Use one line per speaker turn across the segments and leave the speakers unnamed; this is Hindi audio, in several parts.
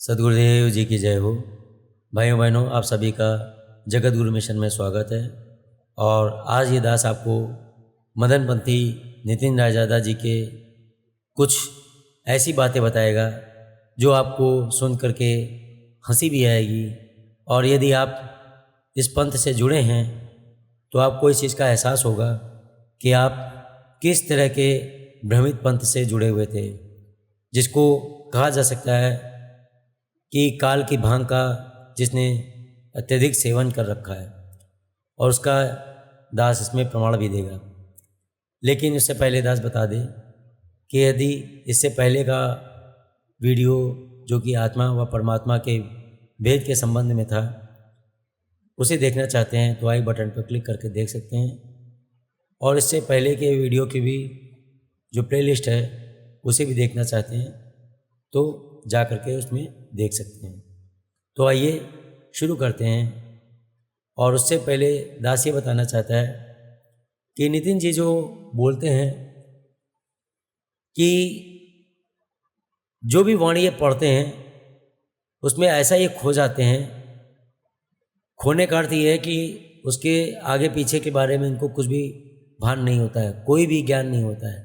सद्गुरुदेव जी की जय हो। भाइयों बहनों, आप सभी का जगत गुरु मिशन में स्वागत है। और आज ये दास आपको मदनपंथी नितिन रायजादा जी के कुछ ऐसी बातें बताएगा जो आपको सुन करके हंसी भी आएगी, और यदि आप इस पंथ से जुड़े हैं तो आपको इस चीज़ का एहसास होगा कि आप किस तरह के भ्रमित पंथ से जुड़े हुए थे, जिसको कहा जा सकता है कि काल की भांग का जिसने अत्यधिक सेवन कर रखा है, और उसका दास इसमें प्रमाण भी देगा। लेकिन उससे पहले दास बता दे कि यदि इससे पहले का वीडियो जो कि आत्मा व परमात्मा के भेद के संबंध में था, उसे देखना चाहते हैं तो आई बटन पर क्लिक करके देख सकते हैं। और इससे पहले के वीडियो की भी जो प्लेलिस्ट है उसे भी देखना चाहते हैं तो जा करके उसमें देख सकते हैं। तो आइए शुरू करते हैं। और उससे पहले दास ये बताना चाहता है कि नितिन जी जो बोलते हैं कि जो भी वाणी ये पढ़ते हैं उसमें ऐसा ये खो जाते हैं। खोने का अर्थ ये है कि उसके आगे पीछे के बारे में इनको कुछ भी भान नहीं होता है, कोई भी ज्ञान नहीं होता है।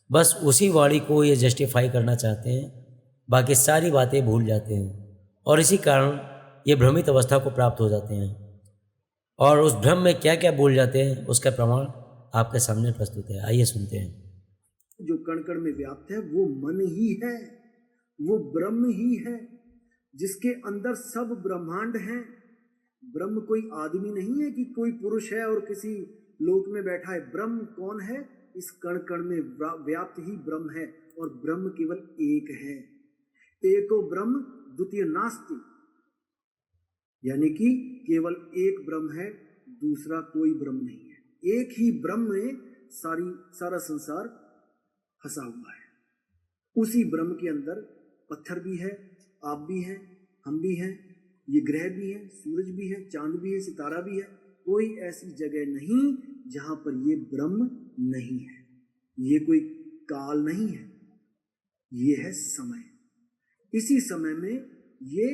बस उसी वाणी को ये जस्टिफाई करना चाहते हैं, बाकी सारी बातें भूल जाते हैं, और इसी कारण ये भ्रमित अवस्था को प्राप्त हो जाते हैं। और उस भ्रम में क्या क्या भूल जाते हैं उसका प्रमाण आपके सामने प्रस्तुत है। आइए सुनते हैं।
जो कण कण में व्याप्त है वो मन ही है, वो ब्रह्म ही है, जिसके अंदर सब ब्रह्मांड है। ब्रह्म कोई आदमी नहीं है कि कोई पुरुष है और किसी लोक में बैठा है। ब्रह्म कौन है? इस कण कण में व्याप्त ही ब्रह्म है, और ब्रह्म केवल एक है। एको ब्रह्म द्वितीय नास्ति, यानी कि केवल एक ब्रह्म है, दूसरा कोई ब्रह्म नहीं है। एक ही ब्रह्म में सारा संसार फंसा हुआ है। उसी ब्रह्म के अंदर पत्थर भी है, आप भी हैं, हम भी हैं, ये ग्रह भी है, सूरज भी है, चांद भी है, सितारा भी है। कोई ऐसी जगह नहीं जहां पर ये ब्रह्म नहीं है। ये कोई काल नहीं है, ये है समय। इसी समय में ये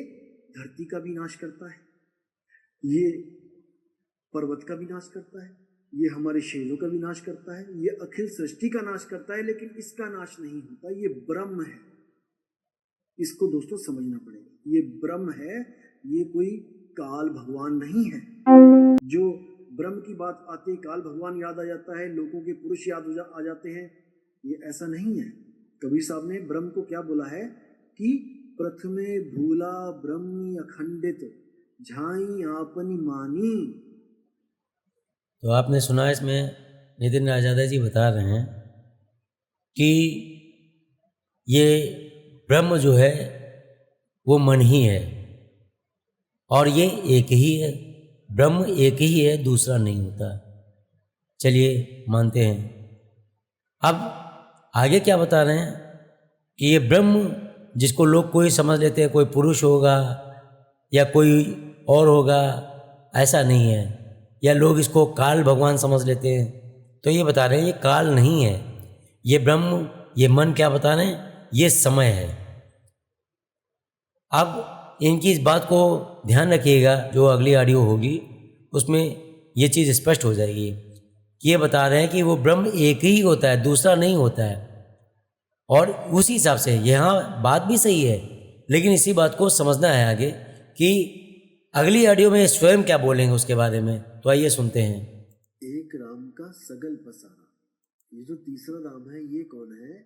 धरती का भी नाश करता है, ये पर्वत का भी नाश करता है, ये हमारे शैलों का भी नाश करता है, ये अखिल सृष्टि का नाश करता है, लेकिन इसका नाश नहीं होता। ये ब्रह्म है, इसको दोस्तों समझना पड़ेगा। ये ब्रह्म है, ये कोई काल भगवान नहीं है। जो ब्रह्म की बात आते ही काल भगवान याद आ जाता है, लोगों के पुरुष याद आ जाते हैं, ये ऐसा नहीं है। कबीर साहब ने ब्रह्म को क्या बोला है कि प्रथमे भूला ब्रह्म अखंडित, झाई आपनी मानी।
तो आपने सुना, इसमें नितिन रायजादा जी बता रहे हैं कि ये ब्रह्म जो है वो मन ही है, और ये एक ही है। ब्रह्म एक ही है, दूसरा नहीं होता। चलिए मानते हैं। अब आगे क्या बता रहे हैं कि ये ब्रह्म जिसको लोग कोई समझ लेते हैं, कोई पुरुष होगा या कोई और होगा, ऐसा नहीं है। या लोग इसको काल भगवान समझ लेते हैं, तो ये बता रहे हैं ये काल नहीं है। ये ब्रह्म, ये मन क्या बता रहे हैं, ये समय है। अब इनकी इस बात को ध्यान रखिएगा, जो अगली ऑडियो होगी उसमें ये चीज़ स्पष्ट हो जाएगी कि ये बता रहे हैं कि वो ब्रह्म एक ही होता है, दूसरा नहीं होता है। और उसी हिसाब से यहाँ बात भी सही है, लेकिन इसी बात को समझना है आगे कि अगली ऑडियो में स्वयं क्या बोलेंगे उसके बारे में। तो आइए सुनते हैं।
एक राम का सगल पसारा, ये जो तीसरा राम है ये कौन है?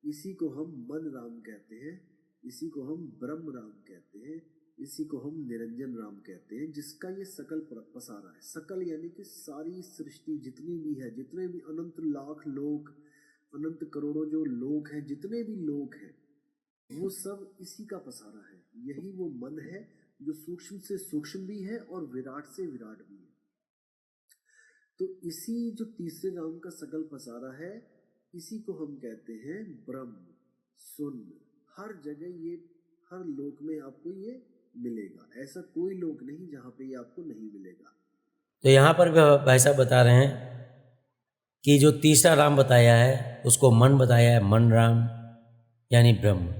इसी को हम मन राम कहते हैं, इसी को हम ब्रह्म राम कहते हैं, इसी को हम निरंजन राम कहते हैं, जिसका ये सकल पसारा है। सकल यानी कि सारी सृष्टि जितनी भी है, जितने भी अनंत लाख लोग, अनंत करोड़ों जो लोग हैं, जितने भी लोग हैं, वो सब इसी का पसारा है। यही वो मन है जो सूक्ष्म से सूक्ष्म भी है और विराट से विराट भी है। तो इसी जो तीसरे नाम का सकल पसारा है, इसी को हम कहते हैं ब्रह्म। शून्य हर जगह, ये हर लोक में आपको ये मिलेगा। ऐसा कोई लोक नहीं जहां पे ये आपको नहीं मिलेगा।
तो यहाँ पर भाई साहब बता रहे हैं कि जो तीसरा राम बताया है उसको मन बताया है, मन राम यानी ब्रह्म।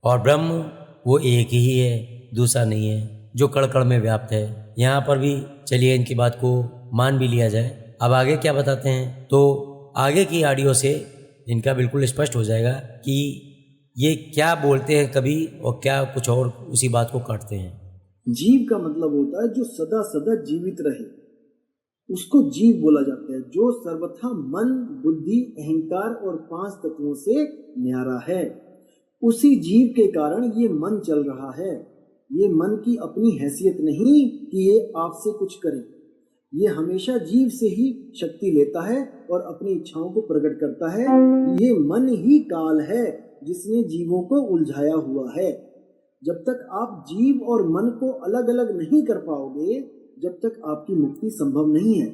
और ब्रह्म वो एक ही है, दूसरा नहीं है, जो कण कण में व्याप्त है। यहाँ पर भी चलिए इनकी बात को मान भी लिया जाए। अब आगे क्या बताते हैं, तो आगे की ऑडियो से इनका बिल्कुल स्पष्ट हो जाएगा कि ये क्या बोलते हैं कभी और क्या कुछ और उसी बात को काटते हैं।
जीव का मतलब होता है जो सदा सदा जीवित रहे, उसको जीव बोला जाता है। जो सर्वथा मन, बुद्धि, अहंकार और 5 तत्वों से न्यारा है, उसी जीव के कारण ये मन चल रहा है। ये मन की अपनी हैसियत नहीं कि ये आपसे कुछ करे। ये हमेशा जीव से ही शक्ति लेता है और अपनी इच्छाओं को प्रकट करता है। ये मन ही काल है जिसने जीवों को उलझाया हुआ है। जब तक आप जीव और मन को अलग अलग नहीं कर पाओगे, जब तक आपकी मुक्ति संभव नहीं है।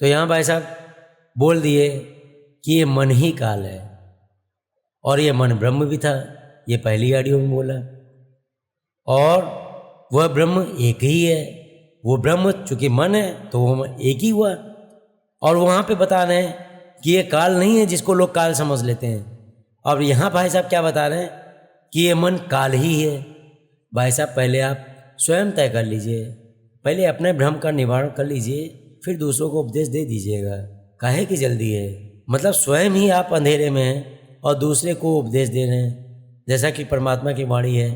तो यहाँ भाई साहब बोल दिए कि ये मन ही काल है और ये मन ब्रह्म भी था, ये पहली ऑडियो में बोला। और वह ब्रह्म एक ही है। वो ब्रह्म चूँकि मन है तो वो एक ही हुआ। और वहाँ पे बता रहे हैं कि ये काल नहीं है जिसको लोग काल समझ लेते हैं। और यहाँ भाई साहब क्या बता रहे हैं कि ये मन काल ही है। भाई साहब पहले आप स्वयं तय कर लीजिए, पहले अपने भ्रम का निवारण कर लीजिए, फिर दूसरों को उपदेश दे दीजिएगा। काहे की जल्दी है? मतलब स्वयं ही आप अंधेरे में हैं और दूसरे को उपदेश दे रहे हैं। जैसा कि परमात्मा की वाणी है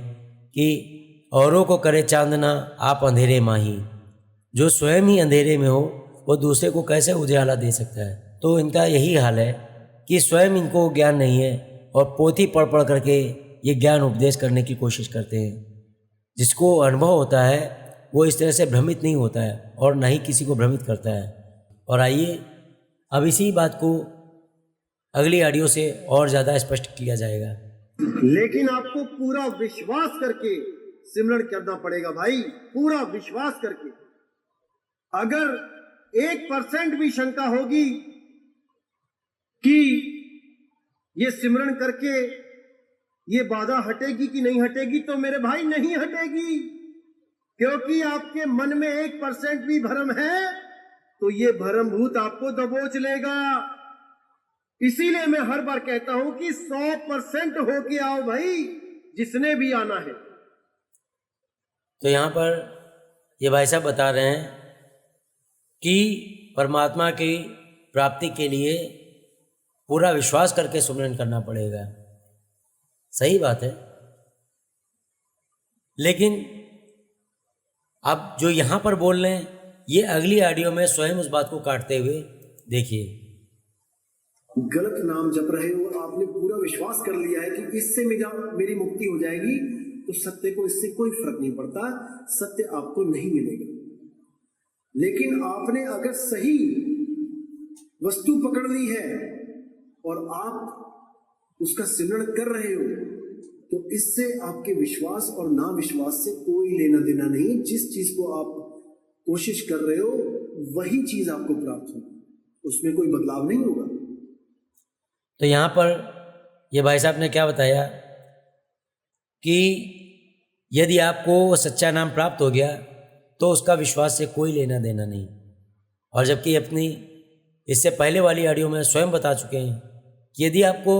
कि औरों को करे चांदना आप अंधेरे माही। जो स्वयं ही अंधेरे में हो वो दूसरे को कैसे उजाला दे सकता है? तो इनका यही हाल है कि स्वयं इनको ज्ञान नहीं है और पोथी पढ़ पढ़ करके ये ज्ञान उपदेश करने की कोशिश करते हैं। जिसको अनुभव होता है वो इस तरह से भ्रमित नहीं होता है और ना ही किसी को भ्रमित करता है। और आइए अब इसी बात को अगली ऑडियो से और ज़्यादा स्पष्ट किया जाएगा।
लेकिन आपको पूरा विश्वास करके सिमरण करना पड़ेगा भाई, पूरा विश्वास करके। अगर 1% भी शंका होगी कि ये सिमरण करके ये बाधा हटेगी कि नहीं हटेगी, तो मेरे भाई नहीं हटेगी। क्योंकि आपके मन में 1% भी भ्रम है तो ये भ्रम भूत आपको दबोच लेगा। इसीलिए मैं हर बार कहता हूं कि 100% होके आओ भाई, जिसने भी आना है।
तो यहाँ पर ये भाई साहब बता रहे हैं कि परमात्मा की प्राप्ति के लिए पूरा विश्वास करके सुमिरन करना पड़ेगा। सही बात है, लेकिन अब जो यहाँ पर बोल रहे हैं ये अगली ऑडियो में स्वयं उस बात को काटते हुए देखिए।
गलत नाम जप रहे हो और आपने पूरा विश्वास कर लिया है कि इससे मेरी मुक्ति हो जाएगी, तो सत्य को इससे कोई फर्क नहीं पड़ता, सत्य आपको नहीं मिलेगा। लेकिन आपने अगर सही वस्तु पकड़ ली है और आप उसका सिमरण कर रहे हो, तो इससे आपके विश्वास और ना विश्वास से कोई लेना देना नहीं। जिस चीज को आप कोशिश कर रहे हो वही चीज आपको प्राप्त होगी, उसमें कोई बदलाव नहीं होगा।
तो यहाँ पर ये भाई साहब ने क्या बताया कि यदि आपको सच्चा नाम प्राप्त हो गया तो उसका विश्वास से कोई लेना देना नहीं। और जबकि अपनी इससे पहले वाली ऑडियो में स्वयं बता चुके हैं कि यदि आपको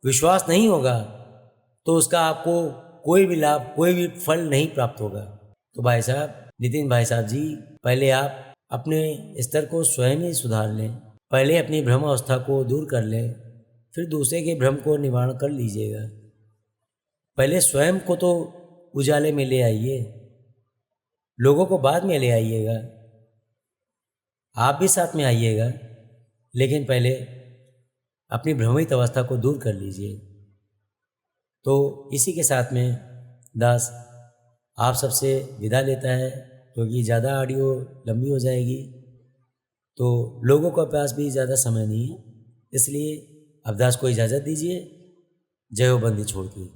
विश्वास नहीं होगा तो उसका आपको कोई भी लाभ, कोई भी फल नहीं प्राप्त होगा। तो भाई साहब, नितिन भाई साहब जी, पहले आप अपने स्तर को स्वयं ही सुधार लें, पहले अपनी भ्रम अवस्था को दूर कर लें, फिर दूसरे के भ्रम को निवारण कर लीजिएगा। पहले स्वयं को तो उजाले में ले आइए, लोगों को बाद में ले आइएगा, आप भी साथ में आइएगा, लेकिन पहले अपनी भ्रमित अवस्था को दूर कर लीजिए। तो इसी के साथ में दास आप सबसे विदा लेता है, क्योंकि ज़्यादा ऑडियो लंबी हो जाएगी तो लोगों के पास भी ज़्यादा समय नहीं है, इसलिए अब दास को इजाज़त दीजिए। जय हो बंदी छोड़ के।